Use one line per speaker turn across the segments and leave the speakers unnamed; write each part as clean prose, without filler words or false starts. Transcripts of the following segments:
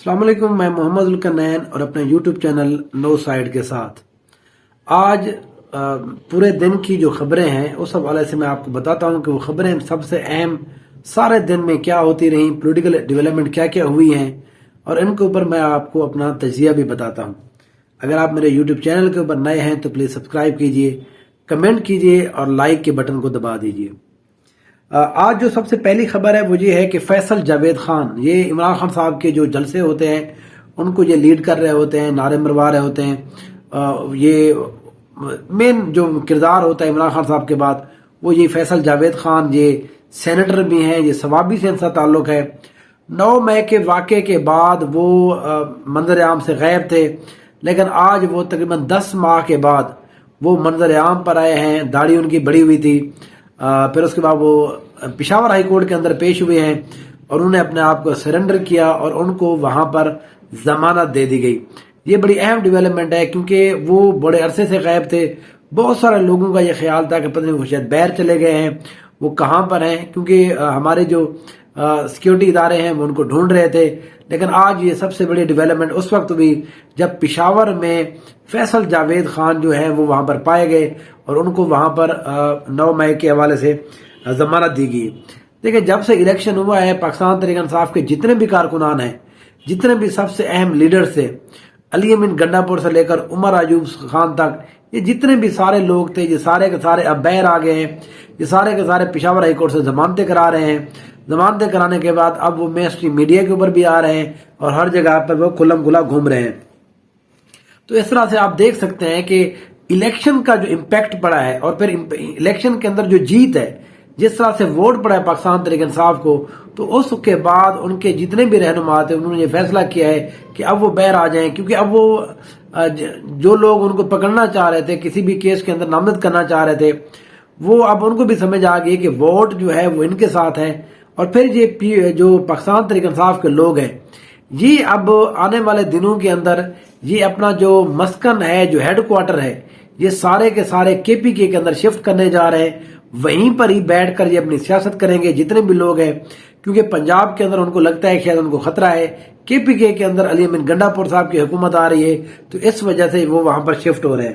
السلام علیکم، میں محمد الکنین اور اپنے یوٹیوب چینل نو سائیڈ کے ساتھ آج پورے دن کی جو خبریں ہیں اس حوالے سے میں آپ کو بتاتا ہوں کہ وہ خبریں سب سے اہم سارے دن میں کیا ہوتی رہیں، پولیٹیکل ڈیولپمنٹ کیا کیا ہوئی ہیں، اور ان کے اوپر میں آپ کو اپنا تجزیہ بھی بتاتا ہوں۔ اگر آپ میرے یوٹیوب چینل کے اوپر نئے ہیں تو پلیز سبسکرائب کیجئے، کمنٹ کیجئے اور لائک کے بٹن کو دبا دیجئے۔ آج جو سب سے پہلی خبر ہے وہ یہ ہے کہ فیصل جاوید خان، یہ عمران خان صاحب کے جو جلسے ہوتے ہیں ان کو یہ لیڈ کر رہے ہوتے ہیں، نعرے مروا رہے ہوتے ہیں۔ یہ مین جو کردار ہوتا ہے عمران خان صاحب کے بعد وہ یہ فیصل جاوید خان، یہ سینیٹر بھی ہیں، یہ ثوابی سے ان کا تعلق ہے۔ 9 مئی کے واقعے کے بعد وہ منظر عام سے غائب تھے، لیکن آج وہ تقریباً 10 ماہ کے بعد وہ منظر عام پر آئے ہیں۔ داڑھی ان کی بڑی ہوئی تھی، پھر اس کے بعد وہ پشاور ہائی کورٹ کے اندر پیش ہوئے ہیں اور انہوں نے اپنے آپ کو سرنڈر کیا اور ان کو وہاں پر ضمانت دے دی گئی۔ یہ بڑی اہم ڈیولپمنٹ ہے کیونکہ وہ بڑے عرصے سے غائب تھے۔ بہت سارے لوگوں کا یہ خیال تھا کہ پتہ نہیں وہ شاید باہر چلے گئے ہیں، وہ کہاں پر ہیں، کیونکہ ہمارے جو سیکیورٹی ادارے ہیں وہ ان کو ڈھونڈ رہے تھے۔ لیکن آج یہ سب سے بڑی ڈیولپمنٹ اس وقت ہوئی جب پشاور میں فیصل جاوید خان جو ہیں وہ وہاں پر پائے گئے اور ان کو وہاں پر 9 مئی کے حوالے سے ضمانت دی گئی۔ دیکھیں، جب سے الیکشن ہوا ہے پاکستان تحریک انصاف کے جتنے بھی کارکنان ہیں، جتنے بھی سب سے اہم لیڈرز تھے، علی امین گنڈا پور سے لے کر عمر ایوب خان تک، یہ جتنے بھی سارے لوگ تھے یہ سارے کے سارے اب باہر آ گئے ہیں۔ یہ سارے کے سارے پشاور ہائی کورٹ سے ضمانتیں کرا رہے ہیں۔ ضمانتیں کرانے کے بعد اب وہ مین اسٹریم میڈیا کے اوپر بھی آ رہے ہیں اور ہر جگہ پر وہ کھلم کھلا گھوم رہے ہیں۔ تو اس طرح سے آپ دیکھ سکتے ہیں کہ الیکشن کا جو امپیکٹ پڑا ہے اور پھر الیکشن کے اندر جو جیت ہے، جس طرح سے ووٹ پڑا ہے پاکستان تحریک انصاف کو، تو اس کے بعد ان کے جتنے بھی رہنما تھے انہوں نے یہ فیصلہ کیا ہے کہ اب وہ باہر آ جائیں، کیونکہ اب وہ جو لوگ ان کو پکڑنا چاہ رہے تھے، کسی بھی کیس کے اندر نامزد کرنا چاہ رہے تھے، وہ اب ان کو بھی سمجھ آ گئی کہ ووٹ جو ہے وہ ان کے ساتھ ہے۔ اور پھر یہ جو پاکستان تحریک انصاف کے لوگ ہیں یہ اب آنے والے دنوں کے اندر یہ اپنا جو مسکن ہے، جو ہیڈ کوارٹر ہے، یہ سارے کے سارے KPK کے اندر شفٹ کرنے جا رہے ہیں۔ وہیں پر ہی بیٹھ کر یہ اپنی سیاست کریں گے جتنے بھی لوگ ہیں، کیونکہ پنجاب کے اندر ان کو لگتا ہے شاید ان کو خطرہ ہے، KPK کے اندر علی امین گنڈا پور صاحب کی حکومت آ رہی ہے، تو اس وجہ سے وہ وہاں پر شفٹ ہو رہے ہیں۔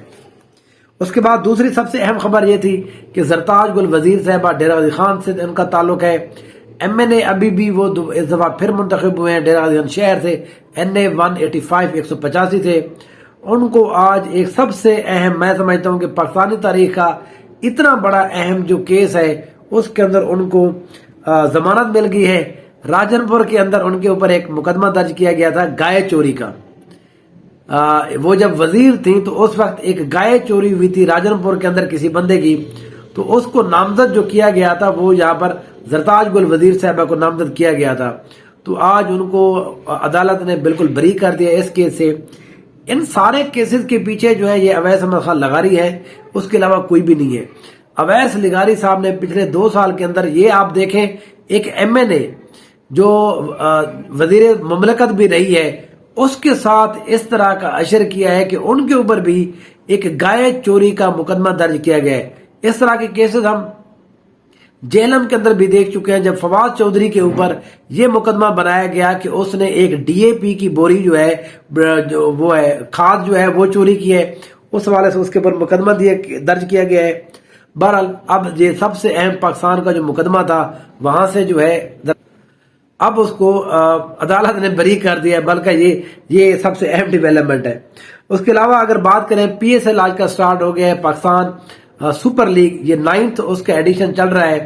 اس کے بعد دوسری سب سے اہم خبر یہ تھی کہ زرتاج گل وزیر صاحبہ ڈیرہ غازی خان سے ان کا تعلق ہے۔ MNA ابھی بھی وہ اس دفعہ پھر منتخب ہوئے ہیں ڈیرہ غازی خان شہر سے، NA 185 185 تھے۔ ان کو آج ایک سب سے اہم، میں سمجھتا ہوں کہ پاکستانی تاریخ کا اتنا بڑا اہم جو کیس ہے اس کے اندر ان کو ضمانت مل گئی ہے۔ راجن پور کے اندر ان کے اوپر ایک مقدمہ درج کیا گیا تھا گائے چوری کا۔ وہ جب وزیر تھیں تو اس وقت ایک گائے چوری ہوئی تھی راجن پور کے اندر کسی بندے کی، تو اس کو نامزد جو کیا گیا تھا وہ یہاں پر زرتاج گل وزیر صاحبہ کو نامزد کیا گیا تھا، تو آج ان کو عدالت نے بالکل بری کر دیا اس کیس سے۔ ان سارے کیسز کے پیچھے جو ہے یہ اویس احمد خان لغاری ہے، اس کے علاوہ کوئی بھی نہیں ہے۔ اویس لغاری صاحب نے پچھلے 2 سال کے اندر یہ آپ دیکھیں ایک MNA جو وزیر مملکت بھی رہی ہے اس کے ساتھ اس طرح کا اشر کیا ہے کہ ان کے اوپر بھی ایک گائے چوری کا مقدمہ درج کیا گیا ہے۔ اس طرح کے کیسز ہم جہلم کے اندر بھی دیکھ چکے ہیں، جب فواد چودھری کے اوپر یہ مقدمہ بنایا گیا کہ اس نے ایک DAP کی بوری جو ہے وہ ہے کھاد جو ہے وہ چوری کی ہے، اس حوالے سے اس کے اوپر مقدمہ درج کیا گیا ہے۔ بہرحال اب یہ سب سے اہم پاکستان کا جو مقدمہ تھا وہاں سے جو ہے اب اس کو عدالت نے بری کر دیا ہے، بلکہ یہ سب سے اہم ڈیولپمنٹ ہے۔ اس کے علاوہ اگر بات کریں PSL آج کا سٹارٹ ہو گیا ہے، پاکستان سپر لیگ، یہ 9th اس کا ایڈیشن چل رہا ہے۔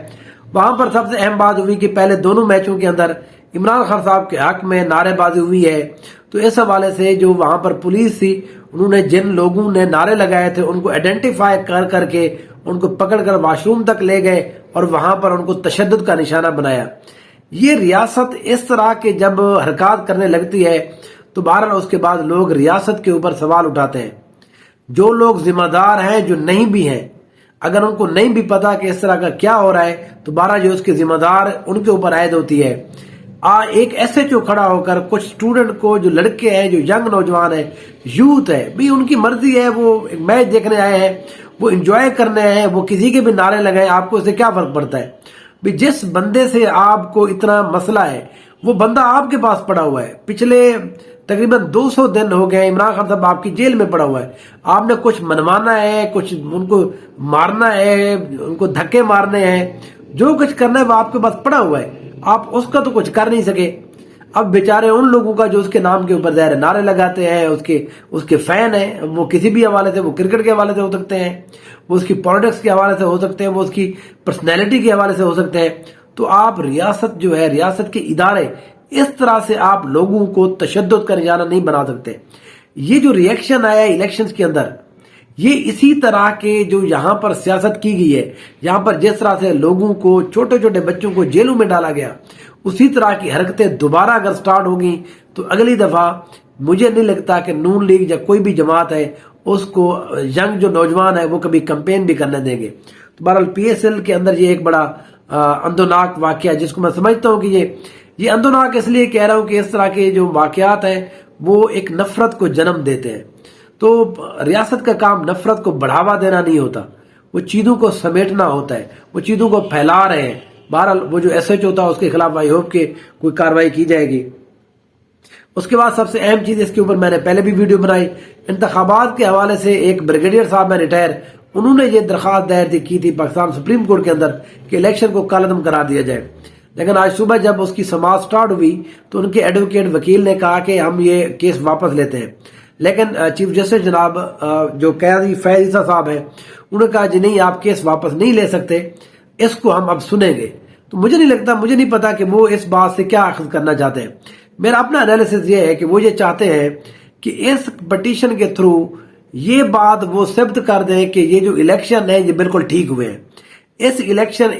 وہاں پر سب سے اہم بات ہوئی کہ پہلے دونوں میچوں کے اندر عمران خان صاحب کے حق میں نعرے بازی ہوئی ہے، تو اس حوالے سے جو وہاں پر پولیس تھی انہوں نے جن لوگوں نے نعرے لگائے تھے ان کو آئیڈینٹیفائی کر کے ان کو پکڑ کر واش روم تک لے گئے اور وہاں پر ان کو تشدد کا نشانہ بنایا۔ یہ ریاست اس طرح کے جب حرکات کرنے لگتی ہے تو بہرحال اس کے بعد لوگ ریاست کے اوپر سوال اٹھاتے ہیں۔ جو لوگ ذمہ دار ہیں، جو نہیں بھی ہیں، اگر ان کو نہیں بھی پتا کہ اس طرح کا کیا ہو رہا ہے تو بہرحال جو اس کے ذمہ دار ان کے اوپر عائد ہوتی ہے۔ ایک SHO کھڑا ہو کر کچھ اسٹوڈنٹ کو، جو لڑکے ہیں، جو ینگ نوجوان ہیں، یوتھ ہے، بھی ان کی مرضی ہے، وہ میچ دیکھنے آئے ہیں، وہ انجوائے کرنے آئے ہیں، وہ کسی کے بھی نعرے لگائیں، آپ کو اس سے کیا فرق پڑتا ہے؟ بھی جس بندے سے آپ کو اتنا مسئلہ ہے وہ بندہ آپ کے پاس پڑا ہوا ہے، پچھلے تقریباً 200 دن ہو گئے عمران خان صاحب آپ کی جیل میں پڑا ہوا ہے، آپ نے کچھ منوانا ہے، کچھ ان کو مارنا ہے، ان کو دھکے مارنے ہیں، جو کچھ کرنا ہے وہ آپ کے پاس پڑا ہوا ہے، آپ اس کا تو کچھ کر نہیں سکے۔ اب بیچارے ان لوگوں کا جو اس کے نام کے اوپر ظاہر نعرے لگاتے ہیں، اس کے فین ہیں، وہ کسی بھی حوالے سے، وہ کرکٹ کے حوالے سے ہو سکتے ہیں، وہ اس کی پالیٹکس کے حوالے سے ہو سکتے ہیں، وہ اس کی پرسنالٹی کے حوالے سے ہو سکتے ہیں، تو آپ ریاست جو ہے، ریاست کے ادارے، اس طرح سے آپ لوگوں کو تشدد کا نشانہ نہیں بنا سکتے۔ یہ جو ریئیکشن آیا الیکشنز کے اندر، یہ اسی طرح کے جو یہاں پر سیاست کی گئی ہے، یہاں پر جس طرح سے لوگوں کو، چھوٹے چھوٹے بچوں کو جیلوں میں ڈالا گیا، اسی طرح کی حرکتیں دوبارہ اگر سٹارٹ ہوگی تو اگلی دفعہ مجھے نہیں لگتا کہ نون لیگ یا کوئی بھی جماعت ہے اس کو، ینگ جو نوجوان ہے وہ کبھی کمپین بھی کرنے دیں گے۔ تو بہرحال پی ایس ایل کے اندر یہ ایک بڑا اندوناک واقعہ، جس کو میں سمجھتا ہوں کہ یہ اندوناک اس لیے کہہ رہا ہوں کہ اس طرح کے جو واقعات ہیں وہ ایک نفرت کو جنم دیتے ہیں۔ تو ریاست کا کام نفرت کو بڑھاوا دینا نہیں ہوتا، وہ چیزوں کو سمیٹنا ہوتا ہے، وہ چیزوں کو پھیلا رہے ہیں۔ بہرحال وہ جو ایس ایچ ہوتا ہے اس کے خلاف آئی ہوپ کہ کوئی کاروائی کی جائے گی۔ اس کے بعد سب سے اہم چیز، اس کے اوپر میں نے پہلے بھی ویڈیو بنائی، انتخابات کے حوالے سے ایک بریگیڈیئر صاحب میں ریٹائر، انہوں نے یہ درخواست دائر کی تھی پاکستان سپریم کورٹ کے اندر کہ الیکشن کو کال عدم کرا دیا جائے، لیکن آج صبح جب اس کی سماعت سٹارٹ ہوئی تو ان کے ایڈوکیٹ وکیل نے کہا کہ ہم یہ کیس واپس لیتے ہیں، لیکن چیف جسٹس جناب جو قاضی فیض عیسیٰ صاحب ہیں انہوں نے کہا جی نہیں، آپ کیس واپس نہیں لے سکتے، اس کو ہم اب سنیں گے۔ تو مجھے نہیں پتا کہ وہ اس بات سے کیا اخذ کرنا چاہتے ہیں۔ میرا اپنا انالیسس یہ ہے کہ وہ یہ چاہتے ہیں کہ اس پٹیشن کے تھرو یہ بات وہ ثابت کر دیں کہ یہ جو الیکشن ہے یہ بالکل ٹھیک ہوئے ہیں۔ اس الیکشن،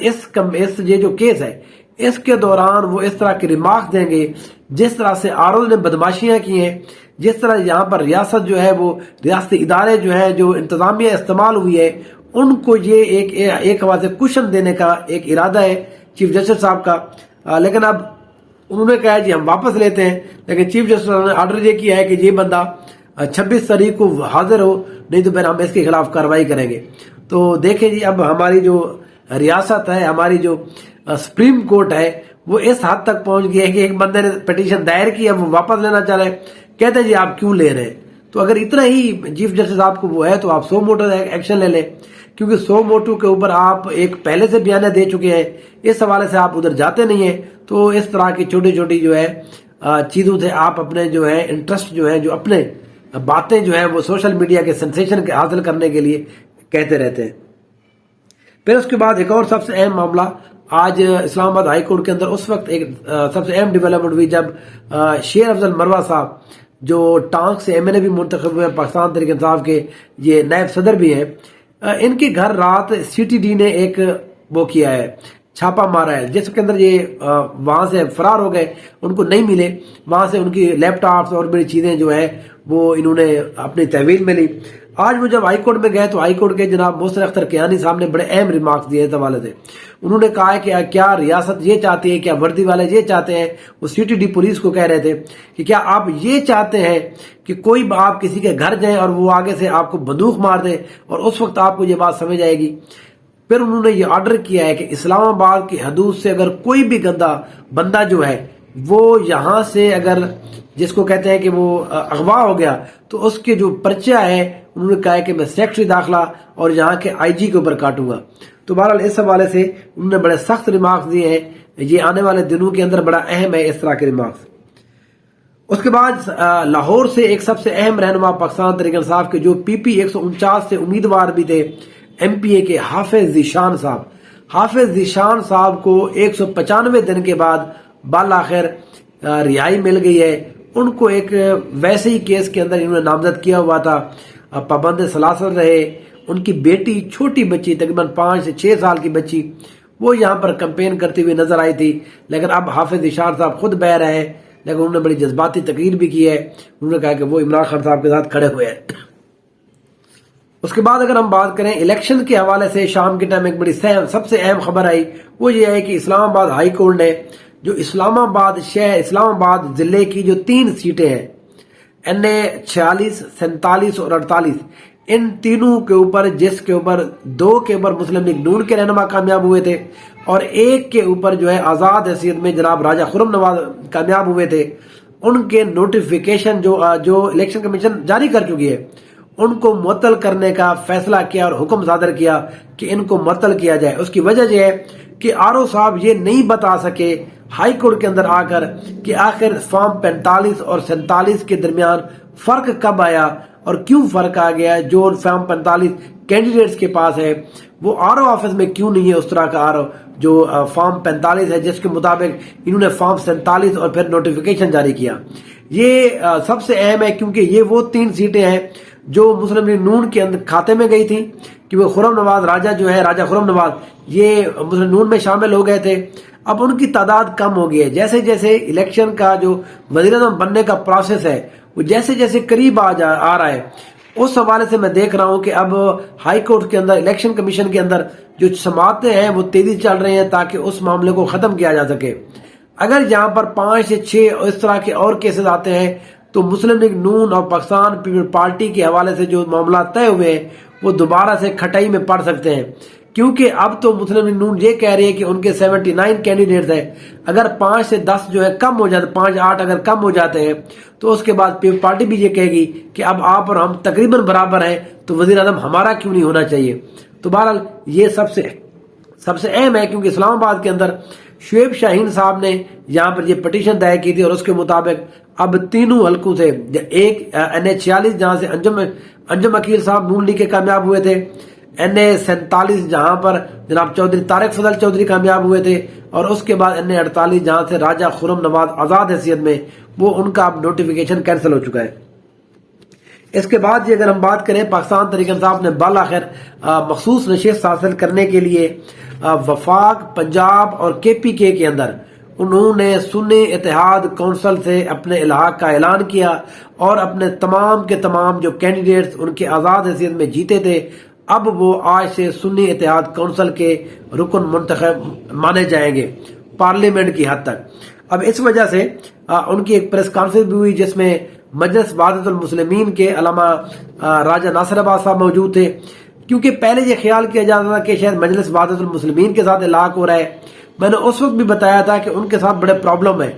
یہ جو کیس ہے اس کے دوران وہ اس طرح کی ریمارکس دیں گے، جس طرح سے آرول نے بدماشیاں کی ہیں، جس طرح یہاں پر ریاست جو ہے، وہ ریاستی ادارے جو ہیں، جو انتظامیہ استعمال ہوئی ہے، ان کو یہ ایک حوالے سے کشن دینے کا ایک ارادہ ہے چیف جسٹس صاحب کا۔ لیکن اب انہوں نے کہا جی ہم واپس لیتے ہیں، لیکن چیف جسٹس نے آرڈر یہ کیا ہے کہ یہ بندہ 26 تاریخ کو حاضر ہو، نہیں تو پھر ہم اس کے خلاف کارروائی کریں گے۔ تو دیکھیں جی، اب ہماری جو ریاست ہے، ہماری جو سپریم کورٹ ہے، وہ اس حد تک پہنچ گئی ہے کہ ایک بندے نے پٹیشن دائر کی ہے، وہ واپس لینا چاہ رہے ہیں، کہتے ہیں جی آپ کیوں لے رہے ہیں؟ تو اگر اتنا ہی چیف جسٹس آپ کو وہ ہے تو آپ 100 موٹو ایکشن لے لیں، کیونکہ 100 موٹو کے اوپر آپ ایک پہلے سے بیانیہ دے چکے ہیں، اس حوالے سے آپ ادھر جاتے نہیں ہیں۔ تو اس طرح کی چھوٹی چھوٹی جو ہے چیزوں سے آپ اپنے جو ہے انٹرسٹ جو ہے، جو اپنے باتیں جو ہیں وہ سوشل میڈیا کے سنسیشن حاصل کرنے کے لیے کہتے رہتے ہیں۔ پھر اس کے بعد ایک اور سب سے اہم معاملہ، آج اسلام آباد ہائی کورٹ کے اندر اس وقت ایک سب سے اہم ڈیولپمنٹ ہوئی جب شیر افضل مروہ صاحب، جو ٹانک سے ایم این اے بھی منتخب ہوئے، پاکستان تحریک انصاف کے یہ نائب صدر بھی ہیں، ان کے گھر رات سی ٹی ڈی نے ایک وہ کیا ہے، چھاپا مارا ہے، جس کے اندر یہ وہاں سے فرار ہو گئے، ان کو نہیں ملے، وہاں سے ان کی لیپ ٹاپس اور بڑی چیزیں جو ہے وہ انہوں نے اپنی تحویل میں لی۔ آج وہ جب ہائی کورٹ میں گئے تو ہائی کورٹ کے جناب محسن اختر کیانی صاحب نے بڑے اہم ریمارکس دیے اس حوالے سے۔ انہوں نے کہا ہے کہ کیا ریاست یہ چاہتی ہے، کیا وردی والے یہ چاہتے ہیں، وہ سی ٹی ڈی پولیس کو کہہ رہے تھے کہ کیا آپ یہ چاہتے ہیں کہ کوئی آپ کسی کے گھر جائیں اور وہ آگے سے آپ کو بندوق مار دے اور اس وقت آپ کو یہ بات سمجھ آئے گی؟ پھر انہوں نے یہ آرڈر کیا ہے کہ اسلام آباد کی حدود سے اگر کوئی بھی بندہ جو ہے وہ یہاں سے اگر جس کو کہتے ہیں کہ وہ اغوا ہو گیا تو اس کے جو پرچہ ہے، انہوں نے کہا ہے کہ میں سیکٹری داخلہ اور یہاں کے آئی جی کے اوپر کاٹوں گا۔ تو بہرحال اس حوالے سے انہوں نے بڑے سخت ریمارکس دیے ہیں، یہ آنے والے دنوں کے اندر بڑا اہم ہے اس طرح کے ریمارکس۔ اس کے بعد لاہور سے ایک سب سے اہم رہنما پاکستان تحریک انصاف کے جو پی پی 149 سے امیدوار بھی تھے، ایم پی اے کے حافظ ذیشان صاحب کو 195 دن کے بعد بالآخر رہائی مل گئی ہے۔ ان کو ایک ویسے ہی کیس کے اندر انہوں نے نامزد کیا ہوا تھا، پابند سلاسل رہے۔ ان کی بیٹی، چھوٹی بچی، تقریباً 5 سے 6 سال کی بچی، وہ یہاں پر کمپین کرتی ہوئی نظر آئی تھی، لیکن اب حافظ ذیشان صاحب خود بہ رہے ہیں، لیکن انہوں نے بڑی جذباتی تقریر بھی کی ہے۔ انہوں نے کہا کہ وہ عمران خان صاحب کے ساتھ کھڑے ہوئے ہیں۔ اس کے بعد اگر ہم بات کریں الیکشن کے حوالے سے، شام کے ٹائم ایک بڑی سب سے اہم خبر آئی، وہ یہ ہے کہ اسلام آباد ہائی کورٹ نے جو اسلام آباد ضلع کی جو 3 سیٹیں ہیں، این اے 46، 47 اور 48، ان تینوں کے اوپر، جس کے اوپر 2 کے اوپر مسلم لیگ نون کے رہنما کامیاب ہوئے تھے، اور ایک کے اوپر جو ہے آزاد حیثیت میں جناب راجہ خرم نواز کامیاب ہوئے تھے، ان کے نوٹیفیکیشن جو الیکشن کمیشن جاری کر چکی ہے ان کو معطل کرنے کا فیصلہ کیا اور حکم صادر کیا کہ ان کو معطل کیا جائے۔ اس کی وجہ یہ ہے کہ آرو صاحب یہ نہیں بتا سکے ہائی کورٹ کے اندر آ کر کہ آخر فارم 45 اور 47 کے درمیان فرق کب آیا اور کیوں فرق آ گیا، جو فارم 45 کینڈیڈیٹس کے پاس ہے وہ آرو آفس میں کیوں نہیں ہے اس طرح کا آرو جو فارم 45 ہے، جس کے مطابق انہوں نے فارم 47 اور پھر نوٹیفیکیشن جاری کیا۔ یہ سب سے اہم ہے کیونکہ یہ وہ 3 سیٹیں ہیں جو مسلم لیگ نون کے اندر کھاتے میں گئی تھی، کہ وہ خرم نواز راجہ خرم نواز یہ مسلم نون میں شامل ہو گئے تھے۔ اب ان کی تعداد کم ہو گئی ہے، جیسے جیسے الیکشن کا جو وزیر اعظم بننے کا پروسیس ہے وہ جیسے جیسے قریب آ رہا ہے، اس حوالے سے میں دیکھ رہا ہوں کہ اب ہائی کورٹ کے اندر الیکشن کمیشن کے اندر جو سماعتیں ہیں وہ تیزی چل رہی ہیں تاکہ اس معاملے کو ختم کیا جا سکے۔ اگر یہاں پر 5 سے 6 اس طرح کے اور کیسز آتے ہیں تو مسلم لیگ نون اور پاکستان پیپل پارٹی کے حوالے سے جو معاملات طے ہوئے ہیں وہ دوبارہ سے کھٹائی میں پڑ سکتے ہیں، کیونکہ اب تو مسلم لیگ نون یہ کہہ رہی ہے کہ ان کے 79 کینڈیڈیٹس ہیں، اگر 5 سے 10 جو ہے کم ہو جاتے، 5-8 اگر کم ہو جاتے ہیں تو اس کے بعد پیپل پارٹی بھی یہ کہے گی کہ اب آپ اور ہم تقریباً برابر ہیں تو وزیر اعظم ہمارا کیوں نہیں ہونا چاہیے۔ تو بہرحال یہ سب سے اہم ہے، کیونکہ اسلام آباد کے اندر شعیب شاہین صاحب نے یہاں پر یہ پٹیشن دائر کی تھی اور اس کے مطابق اب تینوں حلقوں سے ایک NA 46 جہاں سے انجم عقیل صاحب نون لیگ کے کامیاب ہوئے تھے، NA 47 جہاں پر جناب چودھری طارق فضل چودھری کامیاب ہوئے تھے، اور اس کے بعد NA 48 جہاں سے راجہ خرم نواز آزاد حیثیت میں، وہ ان کا اب نوٹیفیکیشن کینسل ہو چکا ہے۔ اس کے بعد اگر ہم بات کریں، پاکستان تحریک انصاف نے بالآخر مخصوص نشست حاصل کرنے کے لیے وفاق، پنجاب اور KPK کے اندر انہوں نے سنی اتحاد کونسل سے اپنے الحاق کا اعلان کیا اور اپنے تمام کے تمام جو کینڈیڈیٹس ان کے آزاد حیثیت میں جیتے تھے اب وہ آج سے سنی اتحاد کونسل کے رکن منتخب مانے جائیں گے پارلیمنٹ کی حد تک۔ اب اس وجہ سے ان کی ایک پریس کانفرنس بھی ہوئی جس میں مجلس وحدت المسلمین کے علامہ راجہ ناصر عباس صاحب موجود تھے، کیونکہ پہلے یہ خیال کیا جاتا تھا کہ شاید مجلس وحدت المسلمین کے ساتھ الحاق ہو رہا ہے۔ میں نے اس وقت بھی بتایا تھا کہ ان کے ساتھ بڑے پرابلم ہے،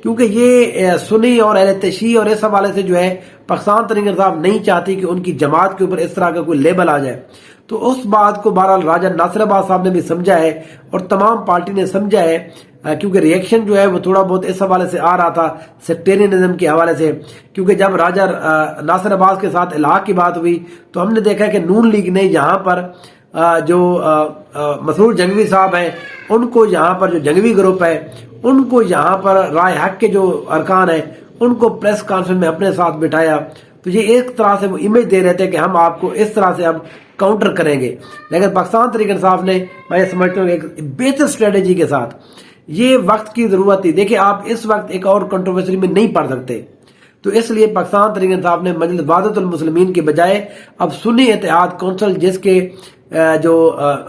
کیونکہ یہ سنی اور اہل تشیع اور اس حوالے سے جو ہے پاکستان تحریک انصاف نہیں چاہتی کہ ان کی جماعت کے اوپر اس طرح کا کوئی لیبل آ جائے۔ تو اس بات کو بہرحال راجہ ناصر عباس صاحب نے بھی سمجھا ہے اور تمام پارٹی نے سمجھا ہے، کیونکہ ریئیکشن جو ہے وہ تھوڑا بہت اس حوالے سے آ رہا تھا سیکٹیرینزم کے حوالے سے، کیونکہ جب راجہ ناصر عباس کے ساتھ الحاق کی بات ہوئی تو ہم نے دیکھا کہ نون لیگ نے یہاں پر جو مسرور جنگوی صاحب ہیں ان کو، یہاں پر جو جنگوی گروپ ہے ان کو، یہاں پر رائے حق کے جو ارکان ہیں ان کو پریس کانفرنس میں اپنے ساتھ بٹھایا، تو یہ ایک طرح سے وہ امیج دے رہے تھے کہ ہم آپ کو اس طرح سے اب کاؤنٹر کریں گے۔ لیکن پاکستان تحریک انصاف نے، میں سمجھتا ہوں ایک بہتر اسٹریٹجی کے ساتھ، یہ وقت کی ضرورت تھی، دیکھیں آپ اس وقت ایک اور کنٹروورسی میں نہیں پڑ سکتے، تو اس لیے پاکستان تحریک انصاف نے مجلس وحدت المسلمین کے بجائے اب سنی اتحاد کونسل، جس کے جو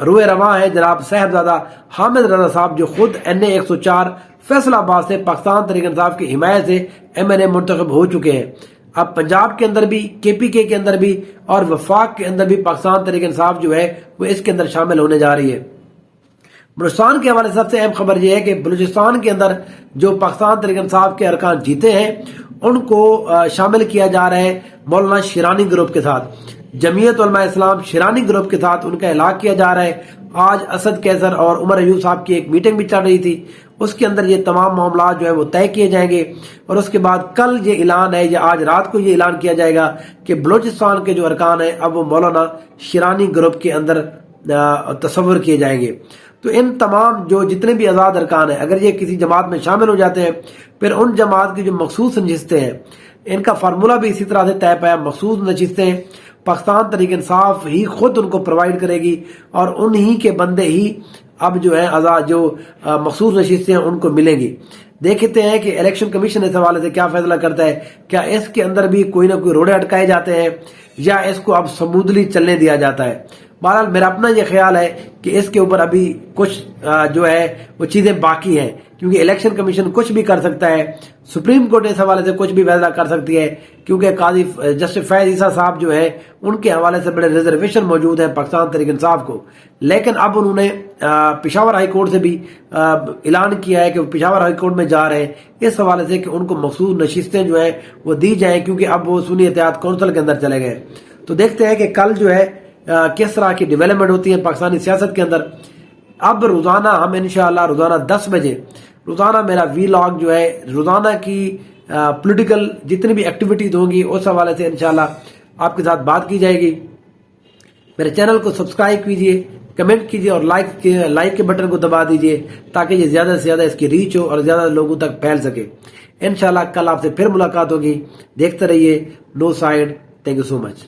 روئے رواں ہیں جناب صاحبزادہ حامد رضا صاحب، جو خود NA 104 فیصل آباد سے پاکستان تحریک انصاف کی حمایت سے MNA منتخب ہو چکے ہیں، اب پنجاب کے اندر بھی، KPK کے اندر بھی اور وفاق کے اندر بھی پاکستان تحریک انصاف جو ہے وہ اس کے اندر شامل ہونے جا رہی ہے۔ بلوچستان کے حوالے سے سب سے اہم خبر یہ ہے کہ بلوچستان کے اندر جو پاکستان تحریک انصاف کے ارکان جیتے ہیں ان کو شامل کیا جا رہا ہے مولانا شیرانی گروپ کے ساتھ، جمعیت علماء اسلام شیرانی گروپ کے ساتھ ان کا الحاق کیا جا رہا ہے۔ آج اسد کیسر اور عمر ایوب صاحب کی ایک میٹنگ بھی چل رہی تھی، اس کے اندر یہ تمام معاملات جو ہے وہ طے کیے جائیں گے، اور اس کے بعد کل یہ اعلان ہے یا آج رات کو یہ اعلان کیا جائے گا کہ بلوچستان کے جو ارکان ہیں اب وہ مولانا شیرانی گروپ کے اندر تصور کیے جائیں گے۔ تو ان تمام جو جتنے بھی آزاد ارکان ہیں اگر یہ کسی جماعت میں شامل ہو جاتے ہیں، پھر ان جماعت کی جو مخصوص نشستیں ہیں ان کا فارمولہ بھی اسی طرح سے طے پایا، مخصوص نشستیں پاکستان تحریک انصاف ہی خود ان کو پرووائڈ کرے گی، اور انہی کے بندے ہی اب جو ہے آزاد جو مخصوص نشستیں ہیں ان کو ملیں گی۔ دیکھتے ہیں کہ الیکشن کمیشن اس حوالے سے کیا فیصلہ کرتا ہے، کیا اس کے اندر بھی کوئی نہ کوئی روڑے اٹکائے جاتے ہیں یا اس کو اب سمودلی چلنے دیا جاتا ہے۔ بہرحال میرا اپنا یہ خیال ہے کہ اس کے اوپر ابھی کچھ جو ہے وہ چیزیں باقی ہیں، کیونکہ الیکشن کمیشن کچھ بھی کر سکتا ہے، سپریم کورٹ اس حوالے سے کچھ بھی فیصلہ کر سکتی ہے، کیونکہ قاضی جسٹس فیض عیسیٰ صاحب جو ہے ان کے حوالے سے بڑے ریزرویشن موجود ہیں پاکستان تحریک انصاف کو. لیکن اب انہوں نے پشاور ہائی کورٹ سے بھی اعلان کیا ہے کہ وہ پشاور ہائی کورٹ میں جا رہے ہیں اس حوالے سے کہ ان کو مخصوص نشستیں جو ہے وہ دی جائیں، کیونکہ اب وہ سنی اتحاد کونسل کے اندر چلے گئے. تو دیکھتے ہیں کہ کل جو ہے کس طرح کی ڈیولپمنٹ ہوتی ہے پاکستانی سیاست کے اندر. اب روزانہ ہم انشاءاللہ روزانہ 10 بجے روزانہ میرا ویلاگ جو ہے روزانہ کی پولیٹیکل جتنی بھی ایکٹیویٹیز ہوں گی اس حوالے سے انشاءاللہ آپ کے ساتھ بات کی جائے گی. میرے چینل کو سبسکرائب کیجئے، کمنٹ کیجئے اور لائک کے بٹن کو دبا دیجئے تاکہ یہ زیادہ سے زیادہ اس کی ریچ ہو اور زیادہ لوگوں تک پھیل سکے. انشاءاللہ کل آپ سے پھر ملاقات ہوگی. دیکھتے رہیے نو سائیڈ. Thank you so much.